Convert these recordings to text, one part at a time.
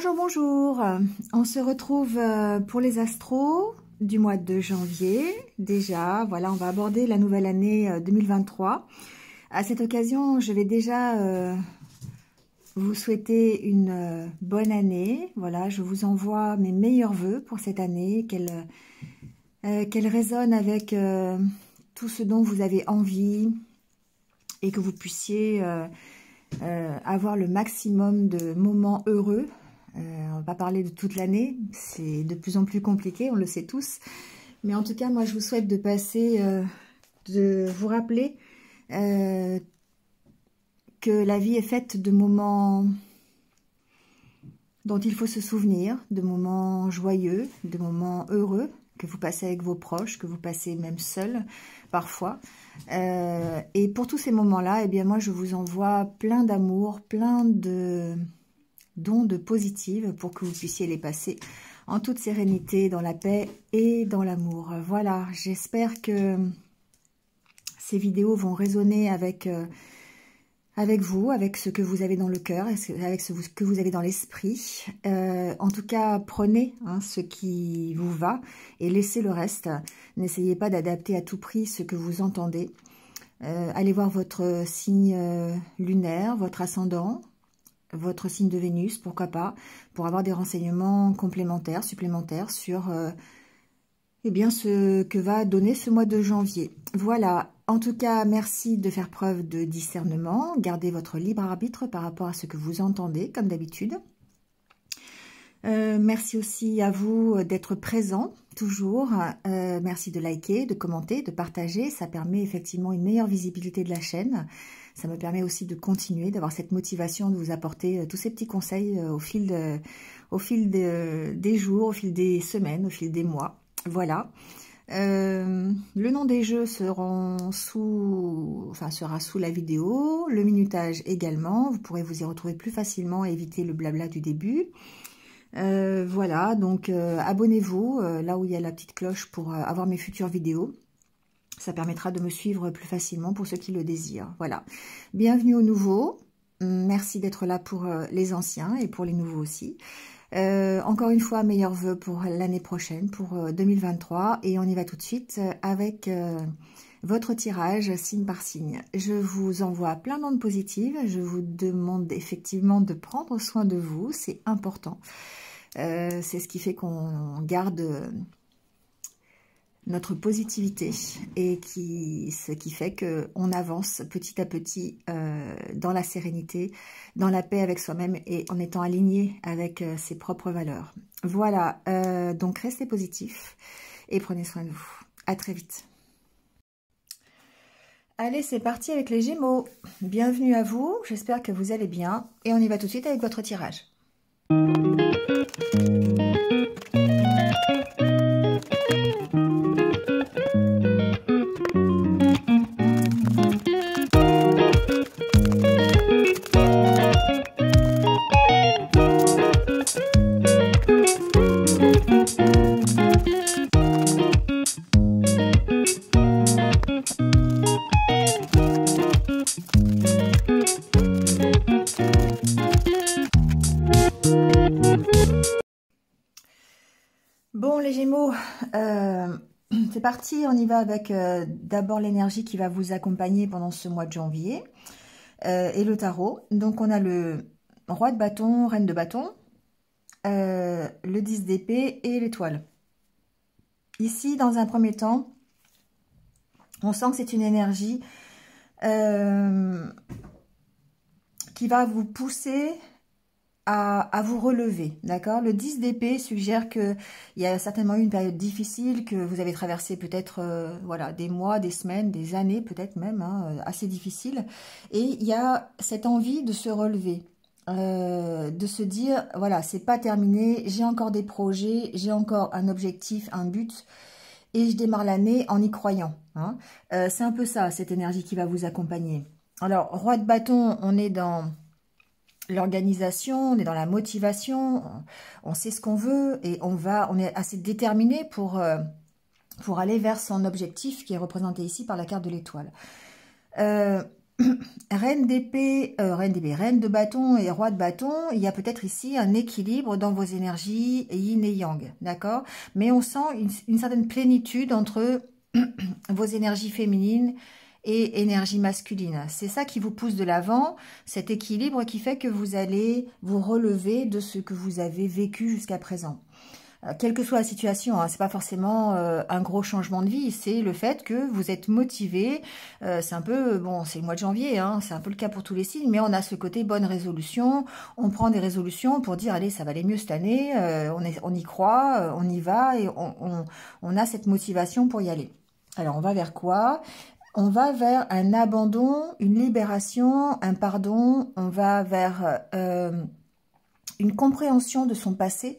Bonjour, bonjour. On se retrouve pour les astros du mois de janvier. Déjà, voilà, on va aborder la nouvelle année 2023. À cette occasion, je vais déjà vous souhaiter une bonne année. Voilà, je vous envoie mes meilleurs vœux pour cette année, qu'elle résonne avec tout ce dont vous avez envie et que vous puissiez avoir le maximum de moments heureux. On va pas parler de toute l'année, c'est de plus en plus compliqué, on le sait tous. Mais en tout cas, moi, je vous souhaite de passer, de vous rappeler que la vie est faite de moments dont il faut se souvenir, de moments joyeux, de moments heureux, que vous passez avec vos proches, que vous passez même seul, parfois. Et pour tous ces moments-là, eh bien, moi, je vous envoie plein d'amour, plein de d'ondes positives pour que vous puissiez les passer en toute sérénité, dans la paix et dans l'amour. Voilà, j'espère que ces vidéos vont résonner avec vous, avec ce que vous avez dans le cœur, avec ce que vous avez dans l'esprit. En tout cas, prenez ce qui vous va et laissez le reste. N'essayez pas d'adapter à tout prix ce que vous entendez. Allez voir votre signe lunaire, votre ascendant, votre signe de Vénus, pourquoi pas, pour avoir des renseignements complémentaires, supplémentaires sur eh bien, ce que va donner ce mois de janvier. Voilà, en tout cas, merci de faire preuve de discernement, gardez votre libre arbitre par rapport à ce que vous entendez, comme d'habitude. Merci aussi à vous d'être présent, toujours. Merci de liker, de commenter, de partager, ça permet effectivement une meilleure visibilité de la chaîne. Ça me permet aussi de continuer, d'avoir cette motivation de vous apporter tous ces petits conseils au fil des jours, au fil des semaines, au fil des mois. Voilà. Le nom des jeux sera sous la vidéo, le minutage également. Vous pourrez vous y retrouver plus facilement et éviter le blabla du début. Voilà, donc abonnez-vous là où il y a la petite cloche pour avoir mes futures vidéos. Ça permettra de me suivre plus facilement pour ceux qui le désirent. Voilà. Bienvenue aux nouveaux. Merci d'être là pour les anciens et pour les nouveaux aussi. Encore une fois, meilleurs vœux pour l'année prochaine, pour 2023. Et on y va tout de suite avec votre tirage signe par signe. Je vous envoie plein d'ondes positives. Je vous demande effectivement de prendre soin de vous. C'est important. C'est ce qui fait qu'on garde notre positivité et ce qui fait qu'on avance petit à petit dans la sérénité, dans la paix avec soi-même et en étant aligné avec ses propres valeurs. Voilà, donc restez positifs et prenez soin de vous. À très vite. Allez, c'est parti avec les Gémeaux. Bienvenue à vous, j'espère que vous allez bien et on y va tout de suite avec votre tirage. Bon les Gémeaux, c'est parti, on y va avec d'abord l'énergie qui va vous accompagner pendant ce mois de janvier et le tarot. Donc on a le roi de bâton, reine de bâton, le 10 d'épée et l'étoile. Ici, dans un premier temps, on sent que c'est une énergie qui va vous pousser à vous relever, d'accord? Le 10 d'épée suggère qu'il y a certainement eu une période difficile, que vous avez traversé peut-être voilà, des mois, des semaines, des années peut-être même, assez difficiles. Et il y a cette envie de se relever, de se dire, voilà, c'est pas terminé, j'ai encore des projets, j'ai encore un objectif, un but, et je démarre l'année en y croyant. C'est un peu ça, cette énergie qui va vous accompagner. Alors, roi de bâton, on est dans l'organisation, on est dans la motivation, on sait ce qu'on veut et on est assez déterminé pour aller vers son objectif qui est représenté ici par la carte de l'étoile. reine d'épée, reine de bâton et roi de bâton, il y a peut-être ici un équilibre dans vos énergies yin et yang, d'accord? Mais on sent une certaine plénitude entre vos énergies féminines et énergie masculine. C'est ça qui vous pousse de l'avant, cet équilibre qui fait que vous allez vous relever de ce que vous avez vécu jusqu'à présent. Quelle que soit la situation, hein, c'est pas forcément un gros changement de vie, c'est le fait que vous êtes motivé. C'est un peu, bon, c'est le mois de janvier, hein, c'est un peu le cas pour tous les signes, mais on a ce côté bonne résolution. On prend des résolutions pour dire, allez, ça va aller mieux cette année, on y croit, on y va, et on a cette motivation pour y aller. Alors, on va vers quoi? On va vers un abandon, une libération, un pardon, on va vers une compréhension de son passé.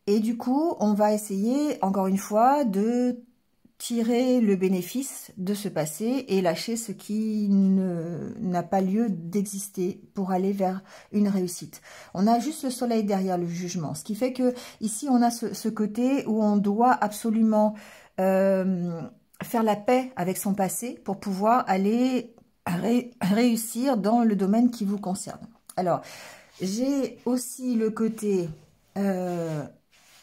Et du coup, on va essayer, encore une fois, de tirer le bénéfice de ce passé et lâcher ce qui n'a pas lieu d'exister pour aller vers une réussite. On a juste le soleil derrière le jugement, ce qui fait que ici, on a ce côté où on doit absolument faire la paix avec son passé pour pouvoir aller réussir dans le domaine qui vous concerne. Alors, j'ai aussi le côté...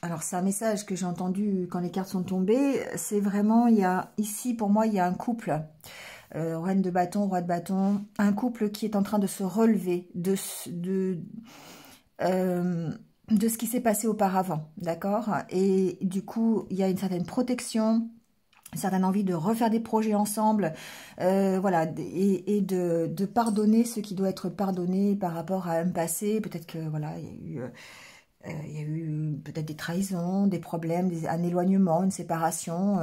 alors, c'est un message que j'ai entendu quand les cartes sont tombées. C'est vraiment, il y a ici, pour moi, il y a un couple, reine de bâton, roi de bâton, un couple qui est en train de se relever de ce qui s'est passé auparavant, d'accord? Et du coup, il y a une certaine protection, une certaine envie de refaire des projets ensemble, voilà, et de pardonner ce qui doit être pardonné par rapport à un passé. Peut-être que, voilà, il y a eu peut-être des trahisons, des problèmes, un éloignement, une séparation,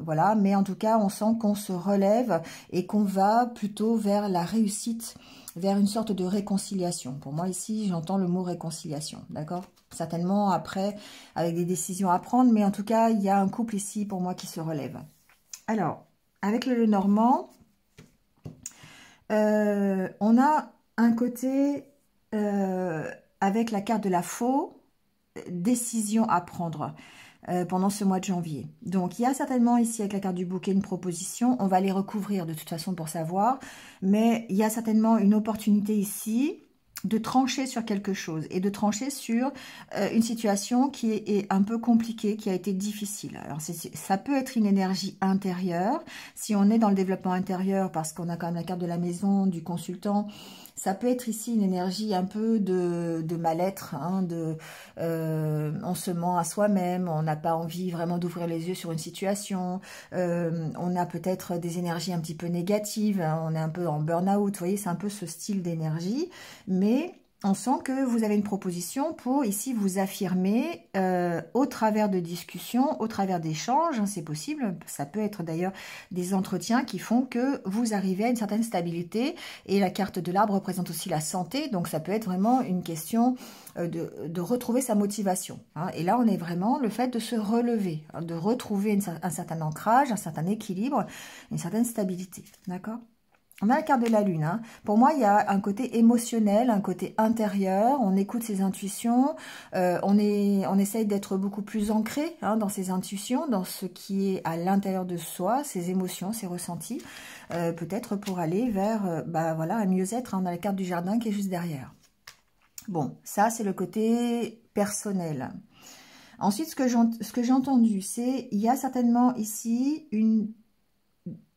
voilà. Mais en tout cas, on sent qu'on se relève et qu'on va plutôt vers la réussite, vers une sorte de réconciliation. Pour moi, ici, j'entends le mot réconciliation, d'accord? Certainement, après, avec des décisions à prendre, mais en tout cas, il y a un couple ici, pour moi, qui se relève. Alors, avec le Lenormand, on a un côté, avec la carte de la faux, décision à prendre pendant ce mois de janvier. Donc, il y a certainement ici, avec la carte du bouquet, une proposition. On va les recouvrir de toute façon pour savoir. Mais il y a certainement une opportunité ici de trancher sur quelque chose et de trancher sur une situation qui est un peu compliquée, qui a été difficile. Alors, ça peut être une énergie intérieure. Si on est dans le développement intérieur, parce qu'on a quand même la carte de la maison, du consultant, ça peut être ici une énergie un peu de mal-être, hein, on se ment à soi-même, on n'a pas envie vraiment d'ouvrir les yeux sur une situation, on a peut-être des énergies un petit peu négatives, hein, on est un peu en burn-out, vous voyez, c'est un peu ce style d'énergie, mais on sent que vous avez une proposition pour ici vous affirmer au travers de discussions, au travers d'échanges, hein, c'est possible. Ça peut être d'ailleurs des entretiens qui font que vous arrivez à une certaine stabilité. Et la carte de l'arbre représente aussi la santé, donc ça peut être vraiment une question de retrouver sa motivation. Hein. Et là, on est vraiment le fait de se relever, hein, de retrouver un certain ancrage, un certain équilibre, une certaine stabilité. D'accord ? On a la carte de la lune. Hein. Pour moi, il y a un côté émotionnel, un côté intérieur. On écoute ses intuitions. On essaye d'être beaucoup plus ancré, hein, dans ses intuitions, dans ce qui est à l'intérieur de soi, ses émotions, ses ressentis. Peut-être pour aller vers voilà, un mieux-être. Hein. On a la carte du jardin qui est juste derrière. Bon, ça, c'est le côté personnel. Ensuite, ce que j'ai entendu, c'est il y a certainement ici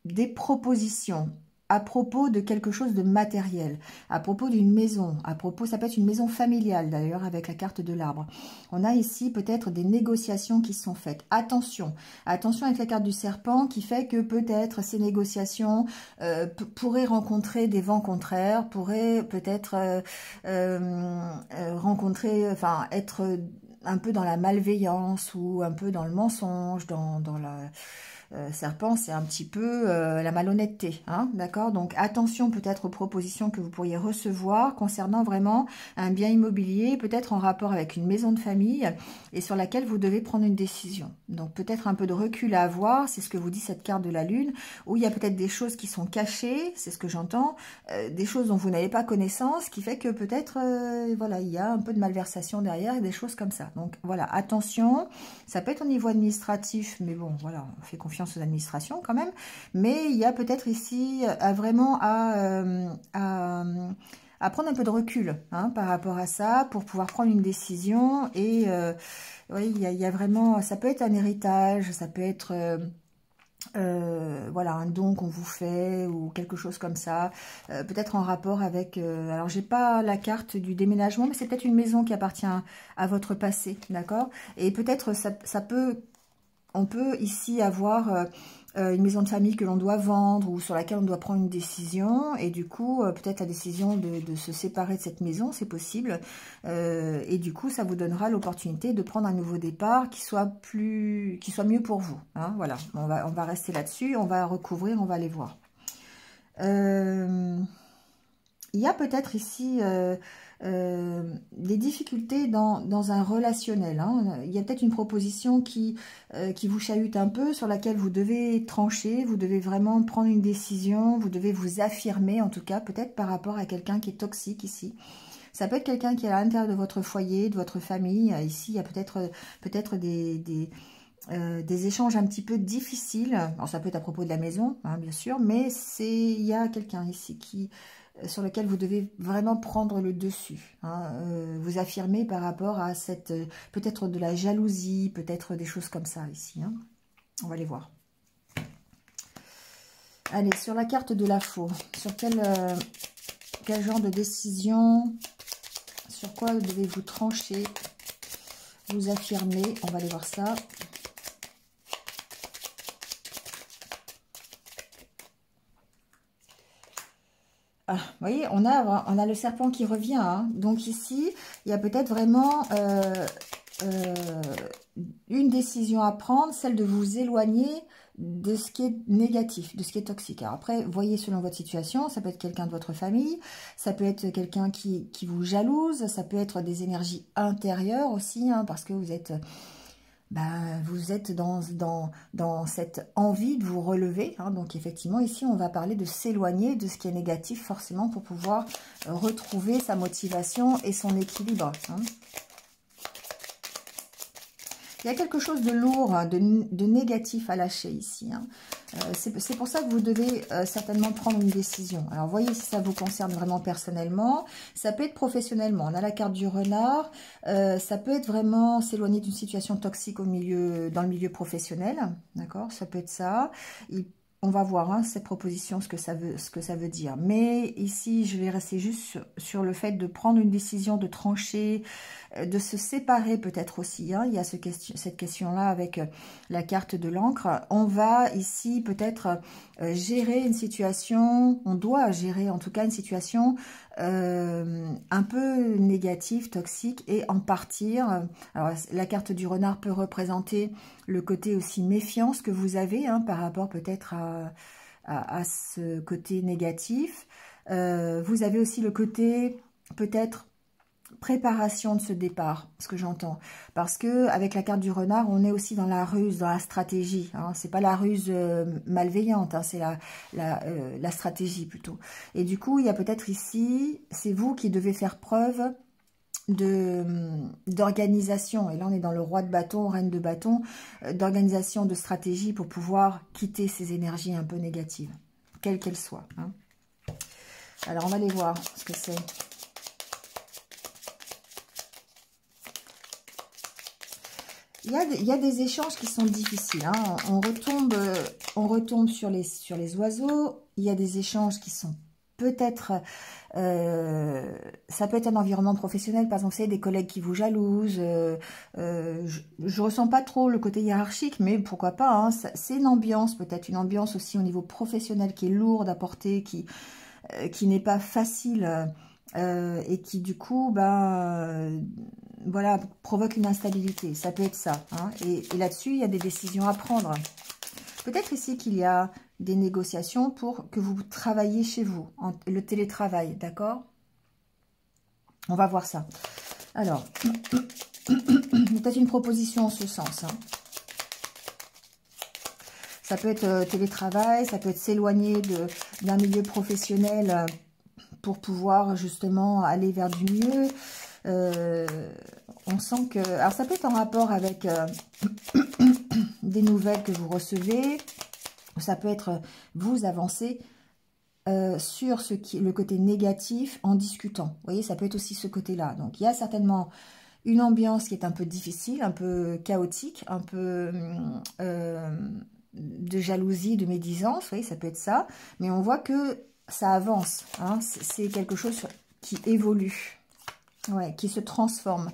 des propositions à propos de quelque chose de matériel, à propos d'une maison, ça peut être une maison familiale d'ailleurs avec la carte de l'arbre. On a ici peut-être des négociations qui sont faites. Attention, attention avec la carte du serpent qui fait que peut-être ces négociations pourraient rencontrer des vents contraires, pourraient peut-être être un peu dans la malveillance ou un peu dans le mensonge, dans la... serpent, c'est un petit peu la malhonnêteté, hein, d'accord? Donc, attention peut-être aux propositions que vous pourriez recevoir concernant vraiment un bien immobilier, peut-être en rapport avec une maison de famille et sur laquelle vous devez prendre une décision. Donc, peut-être un peu de recul à avoir, c'est ce que vous dit cette carte de la lune, où il y a peut-être des choses qui sont cachées, c'est ce que j'entends, des choses dont vous n'avez pas connaissance, qui fait que peut-être, voilà, il y a un peu de malversation derrière et des choses comme ça. Donc, voilà, attention, ça peut être au niveau administratif, mais bon, voilà, on fait confiance confiance aux administrations quand même, mais il y a peut-être ici à prendre un peu de recul hein, par rapport à ça, pour pouvoir prendre une décision. Et oui, il y a vraiment, ça peut être un héritage, ça peut être voilà, un don qu'on vous fait ou quelque chose comme ça, peut-être en rapport avec, alors j'ai pas la carte du déménagement, mais c'est peut-être une maison qui appartient à votre passé, d'accord? Et peut-être on peut ici avoir une maison de famille que l'on doit vendre ou sur laquelle on doit prendre une décision, et du coup peut-être la décision de se séparer de cette maison, c'est possible, et du coup ça vous donnera l'opportunité de prendre un nouveau départ qui soit mieux pour vous, hein, voilà, on va rester là-dessus, on va recouvrir, on va aller voir. Il y a peut-être ici des difficultés dans un relationnel. Hein. Il y a peut-être une proposition qui vous chahute un peu, sur laquelle vous devez trancher, vous devez vraiment prendre une décision, vous devez vous affirmer, en tout cas, peut-être par rapport à quelqu'un qui est toxique ici. Ça peut être quelqu'un qui est à l'intérieur de votre foyer, de votre famille. Ici, il y a peut-être des échanges un petit peu difficiles. Alors, ça peut être à propos de la maison, hein, bien sûr, mais il y a quelqu'un ici sur lequel vous devez vraiment prendre le dessus, hein, vous affirmer par rapport à cette, peut-être de la jalousie, peut-être des choses comme ça ici, hein. On va les voir. Allez, sur la carte de la faux, sur quel genre de décision, sur quoi devez-vous trancher, vous affirmer, on va aller voir ça. Ah, vous voyez, on a le serpent qui revient, hein. Donc ici, il y a peut-être vraiment une décision à prendre, celle de vous éloigner de ce qui est négatif, de ce qui est toxique. Alors après, voyez selon votre situation, ça peut être quelqu'un de votre famille, ça peut être quelqu'un qui vous jalouse, ça peut être des énergies intérieures aussi, hein, parce que vous êtes dans cette envie de vous relever, hein. Donc effectivement ici on va parler de s'éloigner de ce qui est négatif forcément, pour pouvoir retrouver sa motivation et son équilibre, hein. Il y a quelque chose de lourd, de négatif à lâcher ici, hein. C'est pour ça que vous devez certainement prendre une décision. Alors, voyez si ça vous concerne vraiment personnellement. Ça peut être professionnellement. On a la carte du renard. Ça peut être vraiment s'éloigner d'une situation toxique dans le milieu professionnel. D'accord? Ça peut être ça. On va voir, hein, cette proposition, ce que ça veut dire. Mais ici, je vais rester juste sur le fait de prendre une décision, de trancher, de se séparer peut-être aussi, hein. Il y a cette question-là avec la carte de l'encre. On va ici peut-être gérer une situation, on doit gérer en tout cas une situation un peu négative, toxique, et en partir. Alors, la carte du renard peut représenter le côté aussi méfiance que vous avez, hein, par rapport peut-être à ce côté négatif. Vous avez aussi le côté peut-être préparation de ce départ, ce que j'entends, parce que avec la carte du renard, on est aussi dans la ruse, dans la stratégie, hein. C'est pas la ruse malveillante, hein, c'est la stratégie plutôt. Et du coup, il y a peut-être ici, c'est vous qui devez faire preuve d'organisation, et là on est dans le roi de bâton, reine de bâton, d'organisation, de stratégie, pour pouvoir quitter ces énergies un peu négatives, quelles qu'elles soient, hein. Alors on va aller voir ce que c'est. Il y a des échanges qui sont difficiles, hein. On retombe sur les oiseaux. Il y a des échanges qui sont peut-être... ça peut être un environnement professionnel, par exemple, c'est des collègues qui vous jalousent. Je ressens pas trop le côté hiérarchique, mais pourquoi pas, hein. C'est une ambiance, peut-être une ambiance aussi au niveau professionnel qui est lourde à porter, qui n'est pas facile, et qui du coup, voilà, provoque une instabilité. Ça peut être ça, hein. Et là-dessus, il y a des décisions à prendre. Peut-être ici qu'il y a des négociations pour que vous travailliez chez vous, le télétravail, d'accord? On va voir ça. Alors, peut-être une proposition en ce sens, hein. Ça peut être télétravail, ça peut être s'éloigner d'un milieu professionnel pour pouvoir justement aller vers du mieux. On sent que... Alors, ça peut être en rapport avec des nouvelles que vous recevez. Ça peut être vous avancer sur le côté négatif en discutant. Vous voyez, ça peut être aussi ce côté-là. Donc, il y a certainement une ambiance qui est un peu difficile, un peu chaotique, un peu de jalousie, de médisance. Vous voyez, ça peut être ça. Mais on voit que ça avance. Hein. C'est quelque chose qui évolue, ouais, qui se transforme.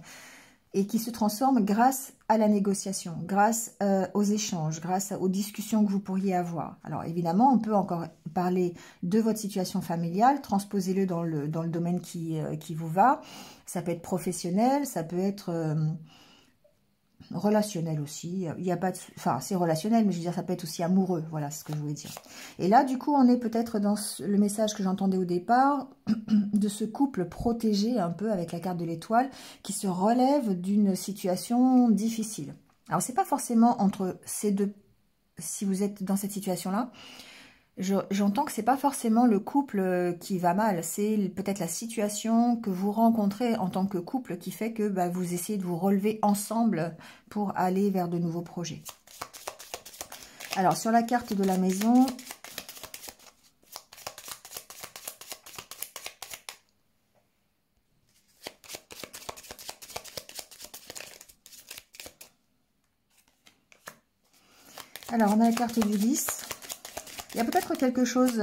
Et qui se transforme grâce à la négociation, grâce aux échanges, grâce aux discussions que vous pourriez avoir. Alors évidemment, on peut encore parler de votre situation familiale, transposez-le dans le domaine qui vous va. Ça peut être professionnel, ça peut être relationnel aussi. Il y a pas de, enfin, c'est relationnel, mais je veux dire, ça peut être aussi amoureux. Voilà, c'est ce que je voulais dire. Et là, du coup, on est peut-être dans le message que j'entendais au départ, de ce couple protégé un peu avec la carte de l'étoile, qui se relève d'une situation difficile. Alors, c'est pas forcément entre ces deux, si vous êtes dans cette situation-là, j'entends que c'est pas forcément le couple qui va mal, c'est peut-être la situation que vous rencontrez en tant que couple qui fait que bah, vous essayez de vous relever ensemble pour aller vers de nouveaux projets. Alors, sur la carte de la maison, alors on a la carte du 10. Il y a peut-être quelque chose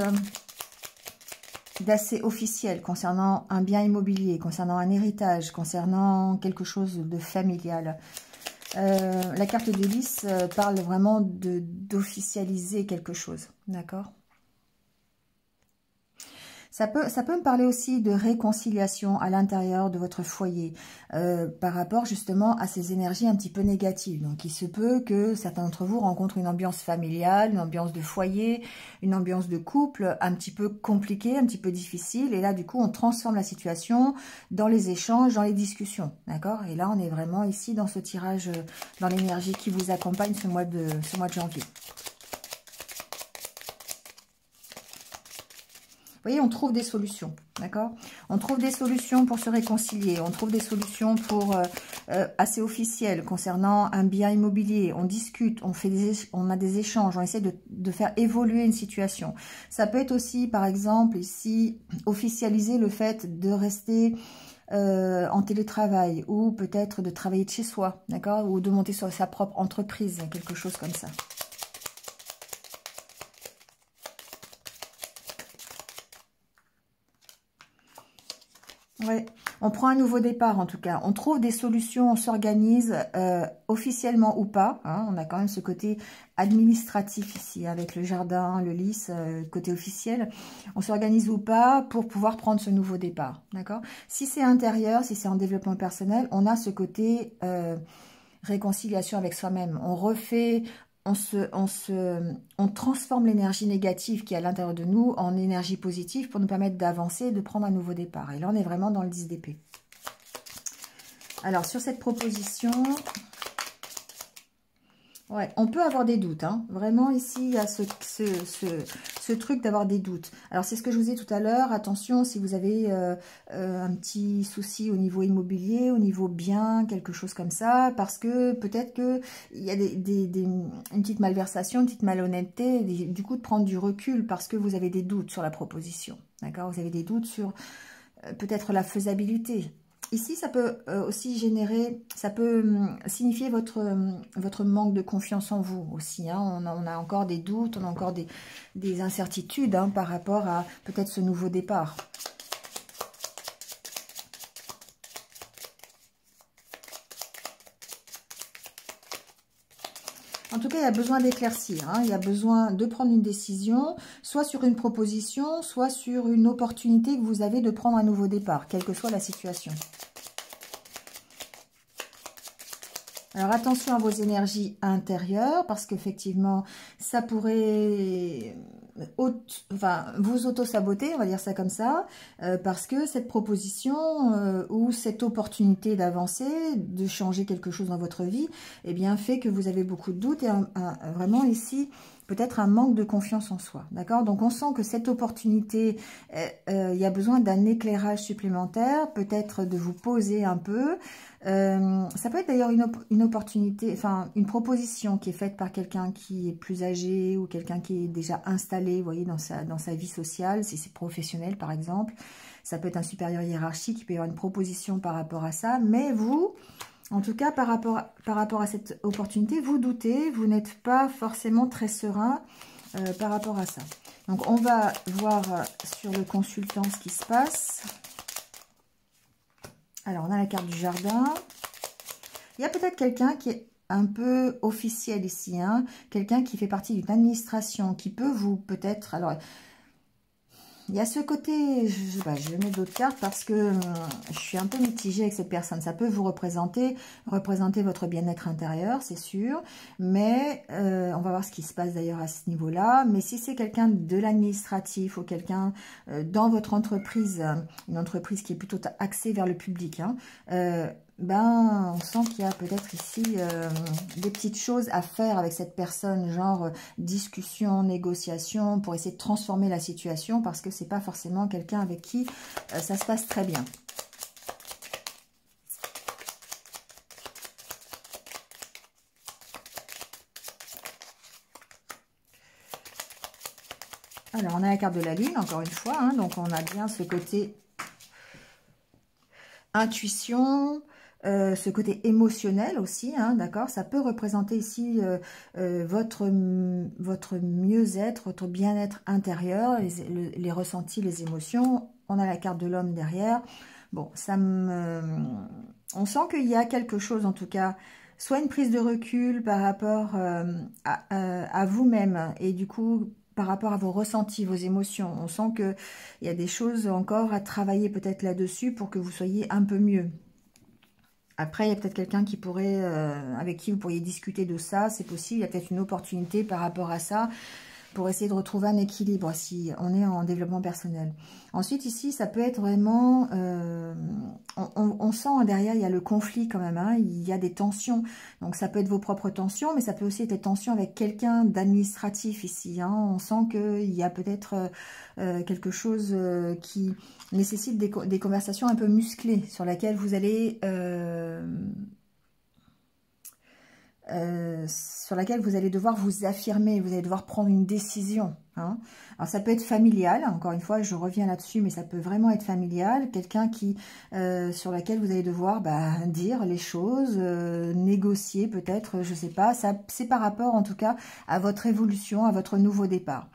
d'assez officiel concernant un bien immobilier, concernant un héritage, concernant quelque chose de familial. La carte des 10 parle vraiment d'officialiser quelque chose, d'accord ? Ça peut me parler aussi de réconciliation à l'intérieur de votre foyer par rapport justement à ces énergies un petit peu négatives. Donc, il se peut que certains d'entre vous rencontrent une ambiance familiale, une ambiance de foyer, une ambiance de couple un petit peu compliquée, un petit peu difficile. Et là, du coup, on transforme la situation dans les échanges, dans les discussions. D'accord ? Et là, on est vraiment ici dans ce tirage, dans l'énergie qui vous accompagne ce mois de janvier. Vous voyez, on trouve des solutions, d'accord? On trouve des solutions pour se réconcilier, on trouve des solutions pour assez officielles concernant un bien immobilier. On discute, on a des échanges, on essaie de faire évoluer une situation. Ça peut être aussi, par exemple, ici, officialiser le fait de rester en télétravail ou peut-être de travailler de chez soi, d'accord? Ou de monter sur sa propre entreprise, quelque chose comme ça. Ouais, on prend un nouveau départ en tout cas. On trouve des solutions, on s'organise officiellement ou pas. Hein, on a quand même ce côté administratif ici avec le jardin, le lys, côté officiel. On s'organise ou pas pour pouvoir prendre ce nouveau départ. D'accord ? Si c'est intérieur, si c'est en développement personnel, on a ce côté réconciliation avec soi-même. On refait... On transforme l'énergie négative qui est à l'intérieur de nous en énergie positive pour nous permettre d'avancer et de prendre un nouveau départ. Et là, on est vraiment dans le 10 d'épée. Alors, sur cette proposition, ouais, on peut avoir des doutes. Hein. Vraiment, ici, il y a ce truc d'avoir des doutes. Alors, c'est ce que je vous ai tout à l'heure. Attention, si vous avez un petit souci au niveau immobilier, au niveau bien, quelque chose comme ça, parce que peut-être qu'il y a une petite malversation, une petite malhonnêteté, du coup, de prendre du recul parce que vous avez des doutes sur la proposition. D'accord ? Vous avez des doutes sur peut-être la faisabilité. Ici, ça peut aussi générer, ça peut signifier votre manque de confiance en vous aussi. Hein. On a encore des doutes, on a encore des incertitudes hein, par rapport à peut-être ce nouveau départ. En tout cas, il y a besoin d'éclaircir. Hein. Il y a besoin de prendre une décision, soit sur une proposition, soit sur une opportunité que vous avez de prendre un nouveau départ, quelle que soit la situation. Alors, attention à vos énergies intérieures, parce qu'effectivement, ça pourrait vous auto-saboter, on va dire ça comme ça, parce que cette proposition ou cette opportunité d'avancer, de changer quelque chose dans votre vie, eh bien, fait que vous avez beaucoup de doutes. Et vraiment, ici, peut-être un manque de confiance en soi, d'accord? Donc, on sent que cette opportunité, il y a besoin d'un éclairage supplémentaire, peut-être de vous poser un peu. Ça peut être d'ailleurs une opportunité, enfin, une proposition qui est faite par quelqu'un qui est plus âgé ou quelqu'un qui est déjà installé, vous voyez, dans sa vie sociale, si c'est professionnel, par exemple. Ça peut être un supérieur hiérarchique, il peut y avoir une proposition par rapport à ça, mais vous... En tout cas, par rapport à cette opportunité, vous doutez, vous n'êtes pas forcément très serein par rapport à ça. Donc, on va voir sur le consultant ce qui se passe. Alors, on a la carte du jardin. Il y a peut-être quelqu'un qui est un peu officiel ici, hein, quelqu'un qui fait partie d'une administration, qui peut vous peut-être... Alors, il y a ce côté, je vais mettre d'autres cartes parce que je suis un peu mitigée avec cette personne. Ça peut vous représenter votre bien-être intérieur, c'est sûr. Mais on va voir ce qui se passe d'ailleurs à ce niveau-là. Mais si c'est quelqu'un de l'administratif ou quelqu'un dans votre entreprise, une entreprise qui est plutôt axée vers le public, hein, ben, on sent qu'il y a peut-être ici des petites choses à faire avec cette personne, genre discussion, négociation, pour essayer de transformer la situation, parce que c'est pas forcément quelqu'un avec qui ça se passe très bien. Alors, on a la carte de la lune, encore une fois, hein, donc on a bien ce côté intuition, ce côté émotionnel aussi, hein, d'accord? Ça peut représenter ici votre mieux-être, votre bien-être intérieur, les ressentis, les émotions. On a la carte de l'homme derrière. Bon, on sent qu'il y a quelque chose, en tout cas, soit une prise de recul par rapport à vous-même, et du coup, par rapport à vos ressentis, vos émotions. On sent qu'il y a des choses encore à travailler peut-être là-dessus pour que vous soyez un peu mieux. Après, il y a peut-être quelqu'un qui pourrait, avec qui vous pourriez discuter de ça, c'est possible. Il y a peut-être une opportunité par rapport à ça pour essayer de retrouver un équilibre si on est en développement personnel. Ensuite, ici, ça peut être vraiment... on sent derrière, il y a le conflit quand même, hein, il y a des tensions. Donc, ça peut être vos propres tensions, mais ça peut aussi être des tensions avec quelqu'un d'administratif ici. Hein. On sent qu'il y a peut-être quelque chose qui nécessite des conversations un peu musclées sur laquelle vous allez... sur laquelle vous allez devoir vous affirmer, vous allez devoir prendre une décision. Hein. Alors ça peut être familial, encore une fois, je reviens là-dessus, mais ça peut vraiment être familial, quelqu'un qui sur laquelle vous allez devoir dire les choses, négocier peut-être, je sais pas, c'est par rapport en tout cas à votre évolution, à votre nouveau départ.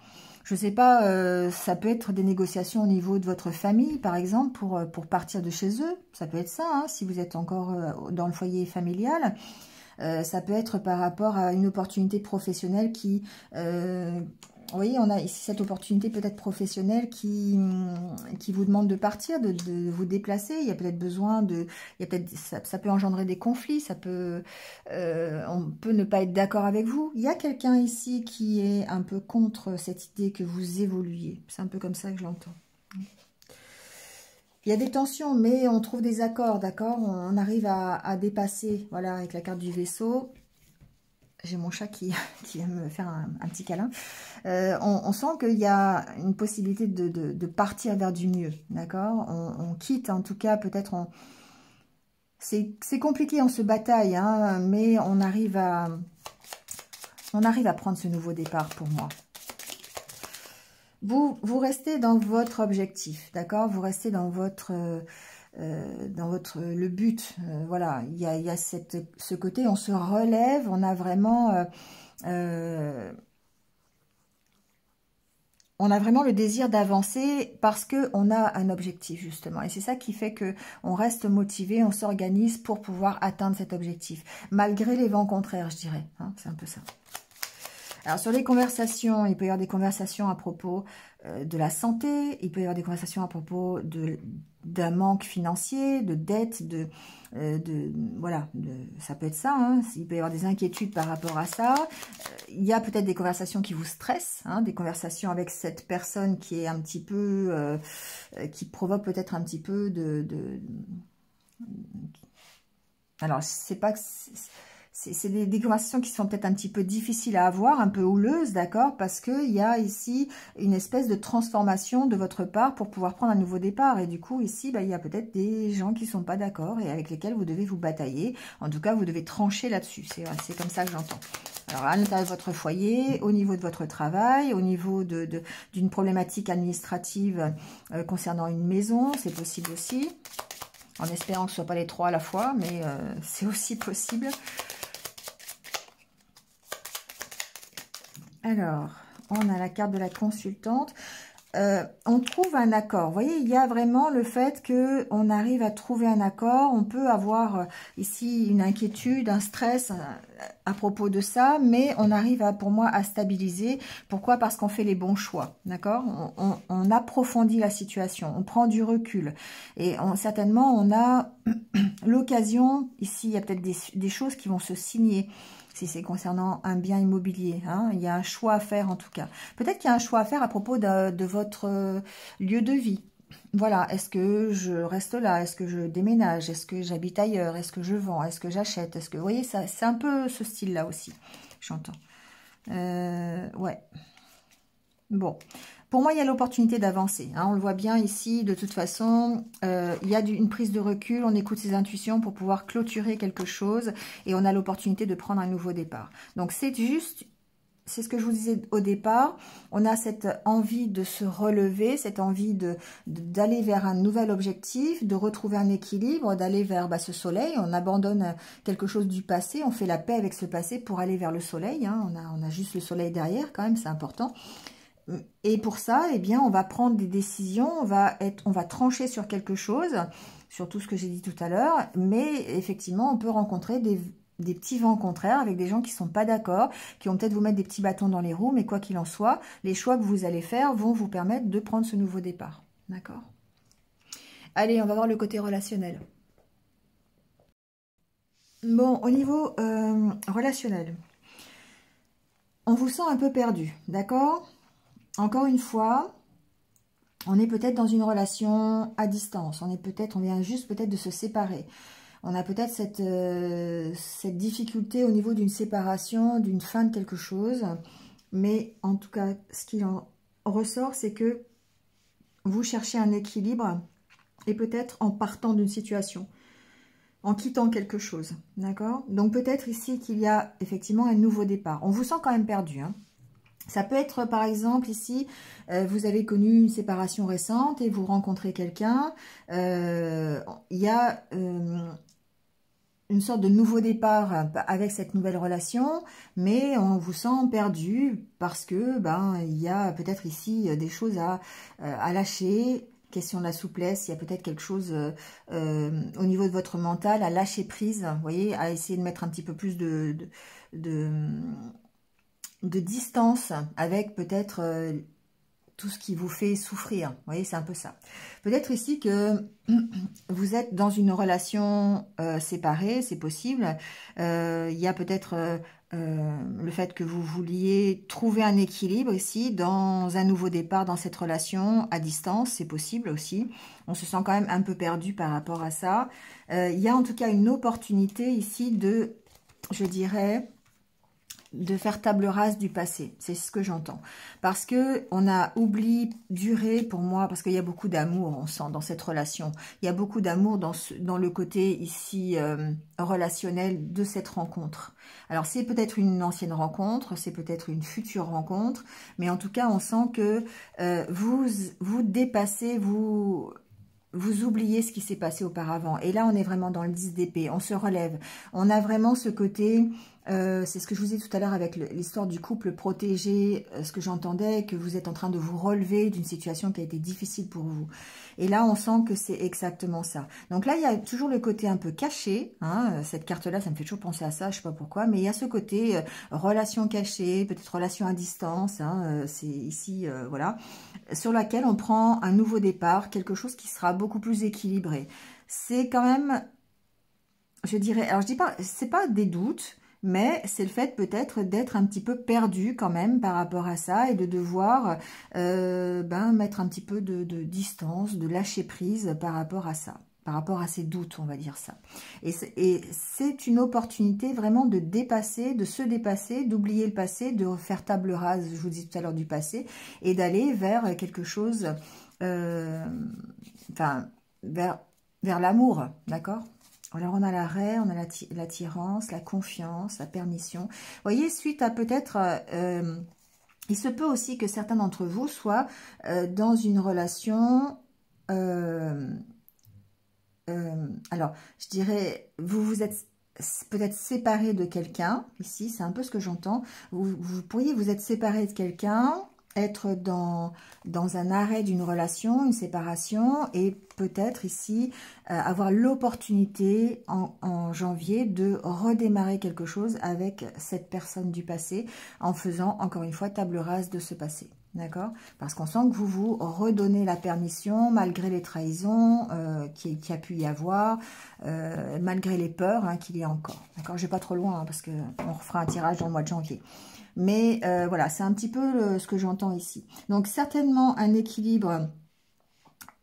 Je sais pas, ça peut être des négociations au niveau de votre famille, par exemple, pour partir de chez eux, ça peut être ça, hein, si vous êtes encore dans le foyer familial. Ça peut être par rapport à une opportunité professionnelle qui... vous voyez, on a ici cette opportunité peut-être professionnelle qui vous demande de partir, de vous déplacer. Il y a peut-être besoin de... ça peut engendrer des conflits, ça peut... on peut ne pas être d'accord avec vous. Il y a quelqu'un ici qui est un peu contre cette idée que vous évoluiez. C'est un peu comme ça que je l'entends. Il y a des tensions, mais on trouve des accords, d'accord? On arrive à dépasser, voilà, avec la carte du vaisseau. J'ai mon chat qui vient me faire un petit câlin. On sent qu'il y a une possibilité de partir vers du mieux, d'accord? On quitte, en tout cas, peut-être... C'est compliqué, on se bataille, hein, mais on arrive à prendre ce nouveau départ pour moi. Vous restez dans votre objectif, d'accord? Vous restez dans le but. Voilà, il y a ce côté, on se relève, on a vraiment... on a vraiment le désir d'avancer parce qu'on a un objectif, justement. Et c'est ça qui fait qu'on reste motivé, on s'organise pour pouvoir atteindre cet objectif. Malgré les vents contraires, je dirais. Hein, c'est un peu ça. Alors, sur les conversations, il peut y avoir des conversations à propos de la santé, il peut y avoir des conversations à propos d'un manque financier, de dette, voilà, ça peut être ça, hein, il peut y avoir des inquiétudes par rapport à ça. Il y a peut-être des conversations qui vous stressent, hein, des conversations avec cette personne qui est un petit peu, qui provoque peut-être un petit peu alors, c'est pas que... c'est des conversations qui sont peut-être un petit peu difficiles à avoir, un peu houleuses, d'accord? Parce qu'il y a ici une espèce de transformation de votre part pour pouvoir prendre un nouveau départ. Et du coup, ici, il y a peut-être des gens qui ne sont pas d'accord et avec lesquels vous devez vous batailler. En tout cas, vous devez trancher là-dessus. C'est comme ça que j'entends. Alors, à l'intérieur de votre foyer, au niveau de votre travail, au niveau d'une problématique administrative concernant une maison, c'est possible aussi. En espérant que ce ne soit pas les trois à la fois, mais c'est aussi possible. Alors, on a la carte de la consultante. On trouve un accord. Vous voyez, il y a vraiment le fait qu'on arrive à trouver un accord. On peut avoir ici une inquiétude, un stress à propos de ça, mais on arrive pour moi à stabiliser. Pourquoi? Parce qu'on fait les bons choix, d'accord? On approfondit la situation, on prend du recul. Et certainement, on a l'occasion, ici, il y a peut-être des choses qui vont se signer. Si c'est concernant un bien immobilier, hein, il y a un choix à faire en tout cas. Peut-être qu'il y a un choix à faire à propos de votre lieu de vie. Voilà, est-ce que je reste là? Est-ce que je déménage? Est-ce que j'habite ailleurs? Est-ce que je vends? Est-ce que j'achète? Est-ce que, vous voyez, c'est un peu ce style-là aussi, j'entends. Ouais. Bon, pour moi, il y a l'opportunité d'avancer. Hein, on le voit bien ici, de toute façon, il y a une prise de recul, on écoute ses intuitions pour pouvoir clôturer quelque chose et on a l'opportunité de prendre un nouveau départ. Donc, c'est juste, c'est ce que je vous disais au départ, on a cette envie de se relever, cette envie d'aller vers un nouvel objectif, de retrouver un équilibre, d'aller vers ce soleil. On abandonne quelque chose du passé, on fait la paix avec ce passé pour aller vers le soleil. Hein, on a juste le soleil derrière quand même, c'est important. Et pour ça, eh bien, on va prendre des décisions, on va trancher sur quelque chose, sur tout ce que j'ai dit tout à l'heure, mais effectivement, on peut rencontrer des petits vents contraires avec des gens qui ne sont pas d'accord, qui vont peut-être vous mettre des petits bâtons dans les roues, mais quoi qu'il en soit, les choix que vous allez faire vont vous permettre de prendre ce nouveau départ. D'accord? Allez, on va voir le côté relationnel. Bon, au niveau relationnel, on vous sent un peu perdu, d'accord? Encore une fois, on est peut-être dans une relation à distance. On vient juste peut-être de se séparer. On a peut-être cette difficulté au niveau d'une séparation, d'une fin de quelque chose. Mais en tout cas, ce qui en ressort, c'est que vous cherchez un équilibre et peut-être en partant d'une situation, en quittant quelque chose. D'accord? Donc peut-être ici qu'il y a effectivement un nouveau départ. On vous sent quand même perdu, hein. Ça peut être, par exemple, ici, vous avez connu une séparation récente et vous rencontrez quelqu'un. Il y a une sorte de nouveau départ avec cette nouvelle relation, mais on vous sent perdu parce que il y a peut-être ici des choses à lâcher. Question de la souplesse, il y a peut-être quelque chose au niveau de votre mental à lâcher prise, vous voyez, à essayer de mettre un petit peu plus de distance avec peut-être tout ce qui vous fait souffrir. Vous voyez, c'est un peu ça. Peut-être ici que vous êtes dans une relation séparée, c'est possible. Il y a peut-être le fait que vous vouliez trouver un équilibre ici dans un nouveau départ dans cette relation à distance, c'est possible aussi. On se sent quand même un peu perdu par rapport à ça. Il y a en tout cas une opportunité ici de, je dirais, de faire table rase du passé, c'est ce que j'entends. Parce que on a oublié durer pour moi, parce qu'il y a beaucoup d'amour, on sent, dans cette relation. Il y a beaucoup d'amour dans le côté ici relationnel de cette rencontre. Alors c'est peut-être une ancienne rencontre, c'est peut-être une future rencontre, mais en tout cas on sent que vous dépassez, vous oubliez ce qui s'est passé auparavant. Et là, on est vraiment dans le 10 d'épée. On se relève. On a vraiment ce côté, c'est ce que je vous disais tout à l'heure avec l'histoire du couple protégé, ce que j'entendais, que vous êtes en train de vous relever d'une situation qui a été difficile pour vous. Et là, on sent que c'est exactement ça. Donc là, il y a toujours le côté un peu caché. Hein, cette carte-là, ça me fait toujours penser à ça, je sais pas pourquoi. Mais il y a ce côté relation cachée, peut-être relation à distance. Hein, c'est ici, voilà, sur laquelle on prend un nouveau départ, quelque chose qui sera beaucoup plus équilibré. C'est quand même, je dirais, alors je dis pas, c'est pas des doutes, mais c'est le fait peut-être d'être un petit peu perdu quand même par rapport à ça et de devoir mettre un petit peu de distance, de lâcher prise par rapport à ça. par rapport à ses doutes, on va dire ça. Et c'est une opportunité vraiment de dépasser, de se dépasser, d'oublier le passé, de refaire table rase, je vous dis tout à l'heure, du passé, et d'aller vers quelque chose, enfin, vers l'amour, d'accord? Alors, on a l'arrêt, on a l'attirance, la confiance, la permission. Vous voyez, suite à peut-être... il se peut aussi que certains d'entre vous soient dans une relation... alors, je dirais, vous vous êtes peut-être séparé de quelqu'un. Ici, c'est un peu ce que j'entends. Vous pourriez vous être séparé de quelqu'un, être dans un arrêt d'une relation, une séparation, et peut-être ici avoir l'opportunité en janvier de redémarrer quelque chose avec cette personne du passé en faisant encore une fois table rase de ce passé. D'accord? Parce qu'on sent que vous vous redonnez la permission malgré les trahisons qu'il y a pu y avoir, malgré les peurs qu'il y a encore. D'accord? Je vais pas trop loin parce qu'on refera un tirage dans le mois de janvier. Mais voilà, c'est un petit peu ce que j'entends ici. Donc certainement un équilibre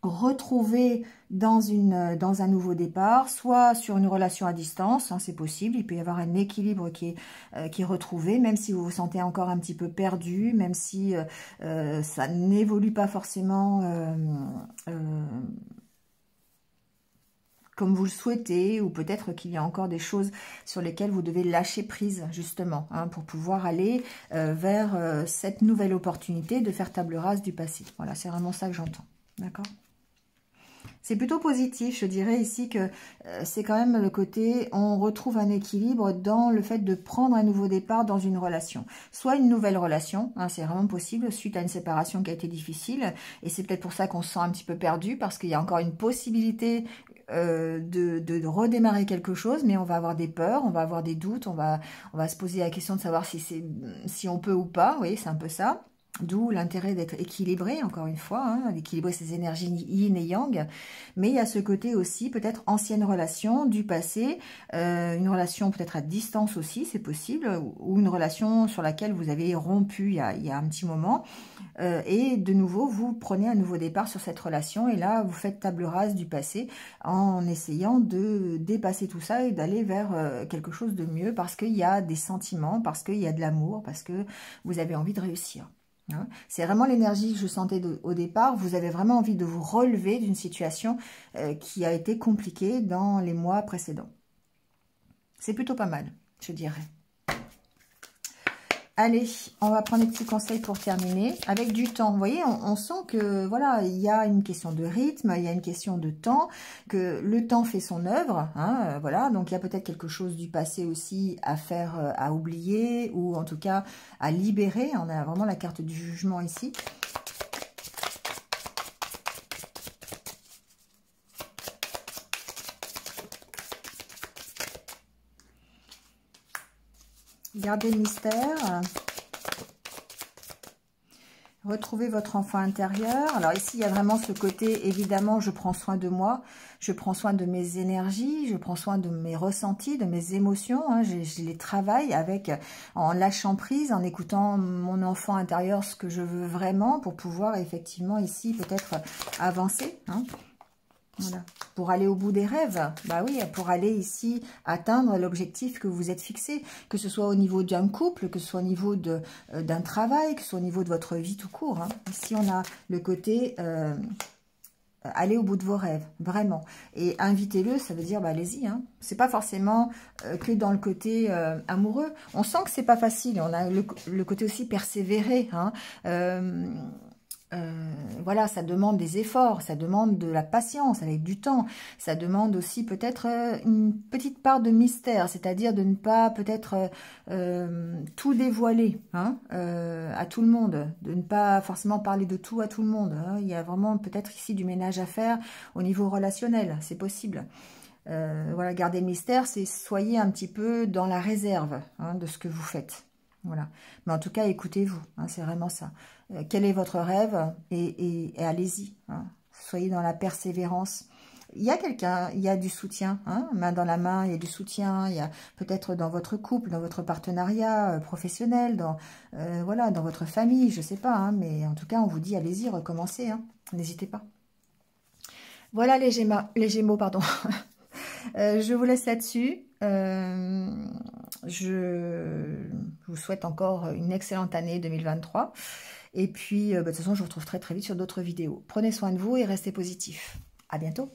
retrouvé dans un nouveau départ, soit sur une relation à distance, c'est possible, il peut y avoir un équilibre qui est retrouvé, même si vous vous sentez encore un petit peu perdu, même si ça n'évolue pas forcément comme vous le souhaitez, ou peut-être qu'il y a encore des choses sur lesquelles vous devez lâcher prise, justement, pour pouvoir aller vers cette nouvelle opportunité de faire table rase du passé. Voilà, c'est vraiment ça que j'entends, d'accord ? C'est plutôt positif, je dirais ici que c'est quand même le côté, on retrouve un équilibre dans le fait de prendre un nouveau départ dans une relation. Soit une nouvelle relation, c'est vraiment possible, suite à une séparation qui a été difficile, et c'est peut-être pour ça qu'on se sent un petit peu perdu, parce qu'il y a encore une possibilité de redémarrer quelque chose, mais on va avoir des peurs, on va avoir des doutes, on va se poser la question de savoir si on peut ou pas, vous voyez, c'est un peu ça. D'où l'intérêt d'être équilibré, encore une fois, d'équilibrer ses énergies yin et yang. Mais il y a ce côté aussi, peut-être ancienne relation du passé, une relation peut-être à distance aussi, c'est possible, ou une relation sur laquelle vous avez rompu il y a un petit moment. Et de nouveau, vous prenez un nouveau départ sur cette relation, et là, vous faites table rase du passé en essayant de dépasser tout ça et d'aller vers quelque chose de mieux, parce qu'il y a des sentiments, parce qu'il y a de l'amour, parce que vous avez envie de réussir. C'est vraiment l'énergie que je sentais au départ. Vous avez vraiment envie de vous relever d'une situation qui a été compliquée dans les mois précédents. C'est plutôt pas mal, je dirais. Allez, on va prendre des petits conseils pour terminer. Avec du temps, vous voyez, on sent que voilà, il y a une question de rythme, il y a une question de temps, que le temps fait son œuvre. Voilà, donc il y a peut-être quelque chose du passé aussi à faire, à oublier, ou en tout cas à libérer. On a vraiment la carte du jugement ici. Gardez le mystère. Retrouvez votre enfant intérieur. Alors ici, il y a vraiment ce côté, évidemment, je prends soin de moi, je prends soin de mes énergies, je prends soin de mes ressentis, de mes émotions. Je les travaille en lâchant prise, en écoutant mon enfant intérieur, ce que je veux vraiment, pour pouvoir effectivement ici peut-être avancer. Voilà. Pour aller au bout des rêves, bah oui, pour aller ici atteindre l'objectif que vous êtes fixé, que ce soit au niveau d'un couple, que ce soit au niveau d'un travail, que ce soit au niveau de votre vie tout court. Ici, on a le côté aller au bout de vos rêves, vraiment. Et invitez-le, ça veut dire, bah, allez-y. C'est pas forcément que dans le côté amoureux. On sent que c'est pas facile. On a le côté aussi persévérer. Voilà, ça demande des efforts, ça demande de la patience avec du temps, ça demande aussi peut-être une petite part de mystère, c'est-à-dire de ne pas peut-être tout dévoiler à tout le monde, de ne pas forcément parler de tout à tout le monde. Il y a vraiment peut-être ici du ménage à faire au niveau relationnel, c'est possible. Voilà, garder le mystère, c'est soyez un petit peu dans la réserve de ce que vous faites. Voilà. Mais en tout cas, écoutez-vous, c'est vraiment ça. Quel est votre rêve et allez-y. Soyez dans la persévérance. Il y a quelqu'un, il y a du soutien, main dans la main, il y a du soutien, il y a peut-être dans votre couple, dans votre partenariat professionnel, voilà, dans votre famille, je ne sais pas, mais en tout cas, on vous dit, allez-y, recommencez, n'hésitez pas. Voilà les Gémeaux, pardon. Je vous laisse là-dessus. Je vous souhaite encore une excellente année 2023. Et puis, de toute façon, je vous retrouve très très vite sur d'autres vidéos. Prenez soin de vous et restez positifs. À bientôt.